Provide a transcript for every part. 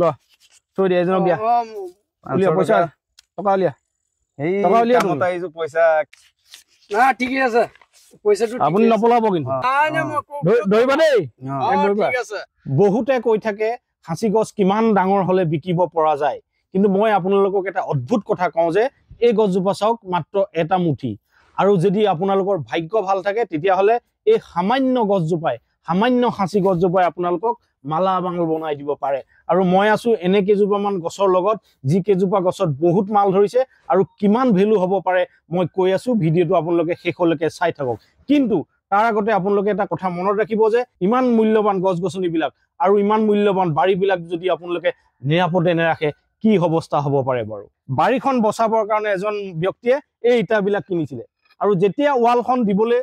ল থৈ দিয়া এজনক দিয়া উলিয়া পইচা টকা উলিয়া এই কামত আহিছো পইচা না ঠিকই আছে পইচাটো আপুনি নপলাব কিন্তু ধৰিবা দেই ঠিক আছে বহুতে কৈ থাকে খাচী গছ কিমান ডাঙৰ হলে বিকিব পৰা যায় কিন্তু মই আপোনালোকক এটা অদ্ভুত কথা কওঁ যে এই গছজোপা চাওক মাত্ৰ এটা মুঠি আৰু যদি আপোনালোকৰ ভাগ্য ভাল থাকে তেতিয়াহলে এই সামান্য গছজোপাই সামান্য খাচী গছজোপাই আপোনালোকক মালা বাঙল বনাই দিব পাৰে আৰু মই আছো এনে কেজোপামান গছৰ লগত যি কেজোপা গছত বহুত মাল ধৰিছে আৰু কিমান ভ্যালু হ'ব পাৰে মই কৈ আছো ভিডিঅটো আপোনালোকে শেষলৈকে চাই থাকক কিন্তু তাৰ আগতে আপোনালোকে এটা কথা মনত ৰাখিব যে ইমান মূল্যৱান গছ-গছনিবিলাক আৰু ইমান মূল্যৱান বাৰীবিলাক যদি আপোনালোকে নিৰাপদে নেৰাখে কি অৱস্থা হ'ব পাৰে বাৰু বাৰীখন বচাবৰ কাৰণে এজন ব্যক্তিয়ে এই ইটাবিলাক কিনিছিলে আৰু যেতিয়া ৱালখন দিবলৈ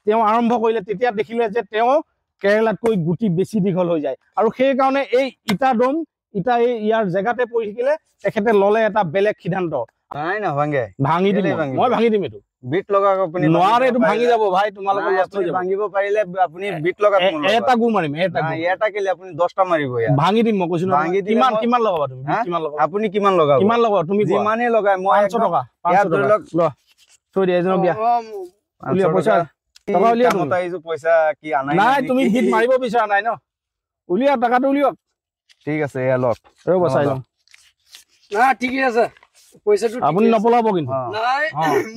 তেওঁ আৰম্ভ কৰিলে তেতিয়া দেখিলে যে তেওঁ কেৰেলাতকৈ গুটি বেছি দীঘল হৈ যায় আৰু সেই কাৰণে এই ইটা দম ইটা এই ইয়াৰ জেগাতে পৰি থাকিলে তেখেতে ললে এটা বেলেগ সিদ্ধান্ত নাই না ভাঙে ভাঙি দিম মই ভাঙি দিম এইটো বিট লগাক আপুনি নোৱাৰে এইটো ভাঙি যাব ভাই তোমালোকৰ নষ্ট হৈ যাব ভাঙিব পাৰিলে আপুনি বিট লগাক এটা গু মাৰিম এটা কেলে আপুনি 10টা মাৰিব ইয়াত ভাঙি দিম মই কৈছো কিমান কিমান লগাবা তুমি কিমান লগাবা আপুনি কিমান লগাব তুমি যিমানে লগাই মই 500 টকা 500 টকা ল থৈ দিয়া এজনক দিয়া উলিয়া পইচা টকা উলিয়া কামত আহিছো পইচা কি আনাই নাই তুমি বিট মাৰিব বিচৰা নাই ন উলিয়া টকাটো উলিয়া ঠিক আছে এয়া লক ৰ'ব চাই লম না ঠিকই আছে পইচাটো আপুনি নপলাব কিন্তু নাই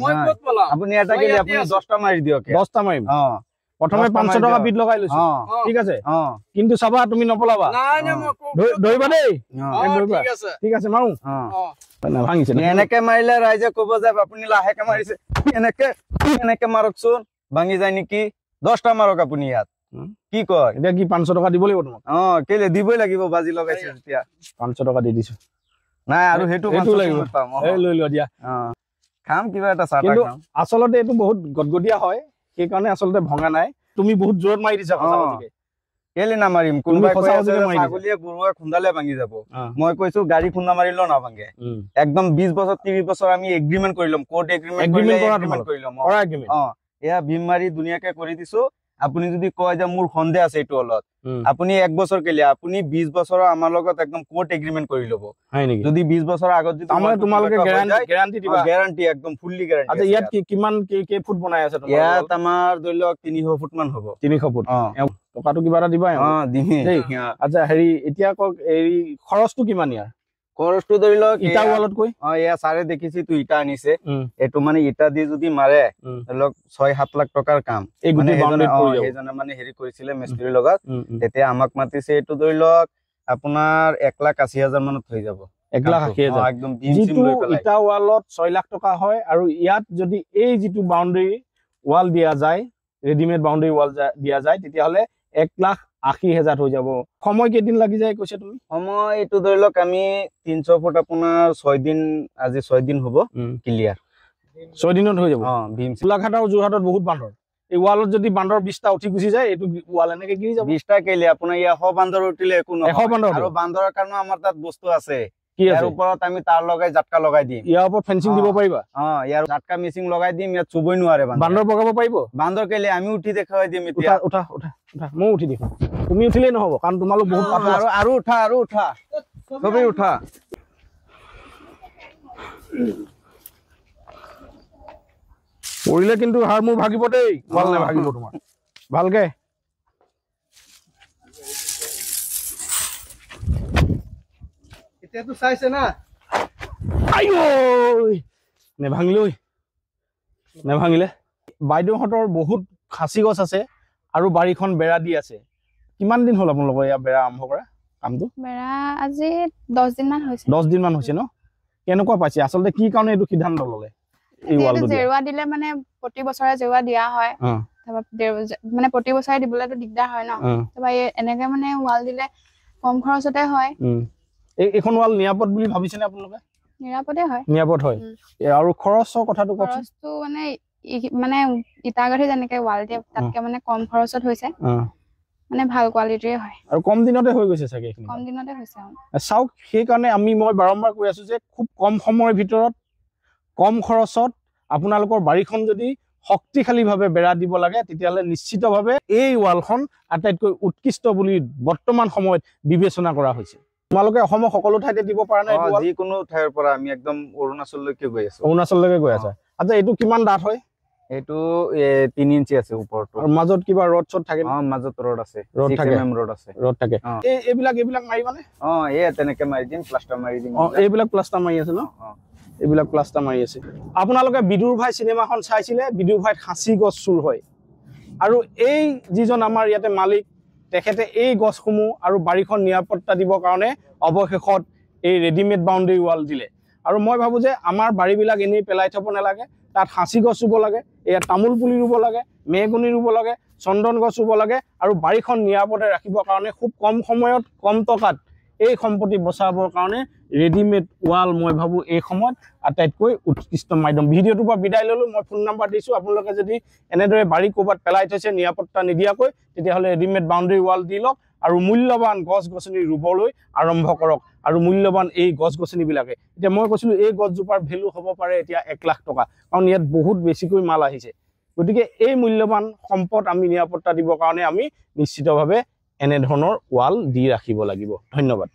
মই ক'ত পলাম আপুনি এটা কেলে আপুনি 10টা মাৰি দিয়ক 10টা মাৰিম প্ৰথমে 500 টকা বিট লগাই লৈছো ঠিক আছে কিন্তু চাবা তুমি নপলাবা নাই না মই ধৰিবা দেই ঠিক আছে মাৰো ভাঙিছে এনেকে মাৰিলে ৰাইজে ক'ব যে আপুনি লাহেকে মাৰিছে এনেকে মাৰকচোন ভাঙি যায় নেকি 10টা মাৰক আপুনি ইয়াত কি কয় এতিয়া কি 500 টকা দিব লাগিব তোমাক কেলে দিবই লাগিব বাজি লগাইছে তেতিয়া 500 টকা দি দিছো নাই আৰু হেতু লাগিব এই লৈ লোৱা দিয়া খাম কিবা এটা চাহ কিন্তু আসলতে এটো বহুত গদগদিয়া হয় সেই কাৰণে আসলতে ভঙা নাই তুমি বহুত জোৰত মাৰি দিছা কথাকে কেলে না মাৰিম কোনবাই কয় ছাগলীয়ে গৰুৱে খুন্দালে ভাঙি যাব মই কৈছো গাড়ী খুন্দা মাৰিলো না ভাঙে একদম 20 বছৰ 30 বছৰ আমি এগ্ৰিমেন্ট কৰিলম কোৰ্ট এগ্ৰিমেন্ট কৰিলম এয়া ভীম মাৰি দুনিয়াকে কৰি দিছো আপুনি যদি কয় যে মোৰ সন্দেহ আছে এটো অলপ আপুনি 1 বছৰ কেলে আপুনি 20 বছৰৰ আমাৰ লগত একদম কোৰ্ট এগ্ৰিমেন্ট কৰি লব হয় নেকি যদি 20 বছৰৰ আগত যদি আমাৰ তোমালোকে গ্যাৰান্টি দিবা গ্যাৰান্টি একদম ফুললি গ্যাৰান্টি আচ্ছা ইয়াত কিমান কে ফুট বনাই আছে তোমালোকে ইয়াত আমাৰ ধৰিলক 300 ফুট মান হ'ব 300 ফুট টকাটো কিবা এটা দিবা দিমি আচ্ছা হেৰি এতিয়া কক এই খৰচটো কিমান ইয়াৰ খৰচটো ধৰিলক ইটা ওয়ালত কই ইয়া সাৰে দেখিছি তুই ইটা আনিছে এটো মানে ইটা দি যদি মাৰে ধৰিলক 6-7 লাখ টকাৰ কাম এই গুটি বাউন্ডাৰি কৰি এজনে মানে হেৰি কৰিছিলে মিস্ত্ৰী লগত তেতিয়া আমাক মাতিছে এটো ধৰিলক আপোনাৰ 1,80,000 মানত হৈ যাব 1,80,000 একদম ইটা ওয়ালত 6 লাখ টকা হয় আৰু ইয়াত যদি এই যেটো বাউন্ডাৰি ওয়াল দিয়া যায় ৰেডিমেড বাউন্ডাৰি ওয়াল দিয়া যায় তেতিয়া হলে 1,80,000 হৈ যাব সময় কেদিন লাগি যায় কৈছে তুমি সময় এটো ধৰিলক আমি 300 ফুট আপোনাৰ 6 দিন আজি 6 দিন হ'ব ক্লিয়াৰ 6 দিনত হৈ যাব ভীম গোলাঘাট আৰু যোৰহাটত বহুত বান্দৰ এই ওয়ালত যদি বান্দৰ 20টা উঠি গুছি যায় এটো ওয়াল এনেকে গিৰি যাব 20টা কেলে আপোনাৰ ইয়া 100 বান্দৰ উঠিলে একো নহয় 100 বান্দৰ আৰু বান্দৰৰ কাৰণে আমাৰ তাত বস্তু আছে কি আছে ইয়াৰ ওপৰত আমি তাৰ লগাই জাটকা লগাই দিম ইয়াৰ ওপৰত ফেন্সিং দিব পাৰিবা ইয়াৰ জাটকা মেচিং লগাই দিম ইয়াত চুবই নোৱাৰে বান্দৰ পকাব পাৰিব বান্দৰ কেলে আমি উঠি দেখাই দিম এতিয়া উঠা মই উঠি দিম তুমি উঠিলে নহব কাৰণ তোমালোক বহুত পাতল আৰু উঠা সবেই উঠা পৰিলে কিন্তু হাড় মোৰ ভাগিব দেই ভাল নে ভাগিব তোমাৰ ভালকে এতিয়াতো চাইছে না আইও নেভাঙিলে বাইদেউহঁতৰ বহুত খাচী গছ আছে আৰু বাৰীখন বেৰা দি আছে কিমান দিন হ'ল আপোনালোকৰ ইয়া বেৰা আৰম্ভ কৰা কামটো বেৰা আজি 10 দিন মান হৈছে 10 দিন মান হৈছে ন কেনেকুৱা পাইছে আসলতে কি কাৰণে এইটো সিদ্ধান্ত ললে এই ওয়ালটো জেৰুৱা দিলে মানে প্ৰতি বছৰে জেৰুৱা দিয়া হয় মানে প্ৰতি বছৰে দিবলেতো দিগদাৰ হয় ন তবা এনেকে মানে ওয়াল দিলে কম খৰচতে হয় এইখন ওয়াল নিৰাপদ বুলি ভাবিছেনে আপোনালোকে নিৰাপদ হয় আৰু খৰচৰ কথাটো কওকচোন খৰচটো মানে ইটা গাঠি যেনেকে ওয়াল দিয়ে তাতকে মানে কম খৰচত হৈছে মানে ভাল কোৱালিটিৰ হয় আৰু কম দিনতে হৈ গৈছে চাগে কম দিনতে হৈছে চাওক সেই কাৰণে মই বাৰম্বাৰ কৈ আছো যে খুব কম সময়ৰ ভিতৰত কম খৰচত আপোনালোকৰ বাৰীখন যদি শক্তিশালীভাৱে বেৰা দিব লাগে তেতিয়াহলে নিশ্চিতভাৱে এই ওয়ালখন আটাইতকৈ উৎকৃষ্ট বুলি বৰ্তমান সময়ত বিবেচনা কৰা হৈছে তোমালোকে অসমৰ সকলো ঠাইতে দিব পাৰা নে? যিকোনো ঠাইৰ পৰা আমি একদম অৰুণাচললৈকে গৈ আছো। অৰুণাচললৈকে গৈ আছা? আচ্ছা, এইটো কিমান ডাঠ হয়? এইটো 3 ইঞ্চি আছে ওপৰটো। আৰু মাজত কিবা ৰড চড থাকে? মাজত ৰড আছে, ৰড থাকে, ৰড থাকে। এইবিলাক মাৰিবানে? তেনেকে মাৰি দিম, প্লাষ্টাৰ মাৰি দিম। এইবিলাক প্লাষ্টাৰ মাৰি আছে ন? এইবিলাক প্লাষ্টাৰ মাৰি আছে। আপোনালোকে বিদুৰ ভাই চিনেমাখন চাইছিলে? বিদুৰ ভাইত সাঁচি গছ চুৰ হয়, আৰু এই যিজন আমাৰ ইয়াতে মালিক, তেখেতে এই গছসমূহ আৰু বাৰীখন নিৰাপত্তা দিবৰ কাৰণে অৱশেষত এই ৰেডিমেড বাউণ্ডেৰী ৱাল দিলে। আৰু মই ভাবোঁ যে আমাৰ বাৰীবিলাক এনেই পেলাই থ'ব নালাগে, তাত সাঁচি গছ ৰুব লাগে, ইয়াত তামোল পুলি ৰুব লাগে, মেহগনি ৰুব লাগে, চন্দন গছ ৰুব লাগে, আৰু বাৰীখন নিৰাপদে ৰাখিবৰ কাৰণে খুব কম সময়ত কম টকাত এই সম্পত্তি বচাবৰ কাৰণে ৰেডিমেড ৱাল মই ভাবোঁ এই সময়ত আটাইতকৈ উৎকৃষ্ট মাধ্যম। ভিডিঅ'টোৰ পৰা বিদায় ল'লোঁ। মই ফোন নাম্বাৰ দিছোঁ। আপোনালোকে যদি এনেদৰে বাৰী ক'ৰবাত পেলাই থৈছে নিৰাপত্তা নিদিয়াকৈ, তেতিয়াহ'লে ৰেডিমেড বাউণ্ডেৰী ৱাল দি লওক আৰু মূল্যৱান গছ গছনি ৰুবলৈ আৰম্ভ কৰক। আৰু মূল্যৱান এই গছ গছনিবিলাকে, এতিয়া মই কৈছিলোঁ এই গছজোপাৰ ভেলু হ'ব পাৰে এতিয়া 1 লাখ টকা, কাৰণ ইয়াত বহুত বেছিকৈ মাল আহিছে। গতিকে এই মূল্যৱান সম্পদ আমি নিৰাপত্তা দিবৰ কাৰণে আমি নিশ্চিতভাৱে এনেধৰণৰ ৱাল দি ৰাখিব লাগিব। ধন্যবাদ।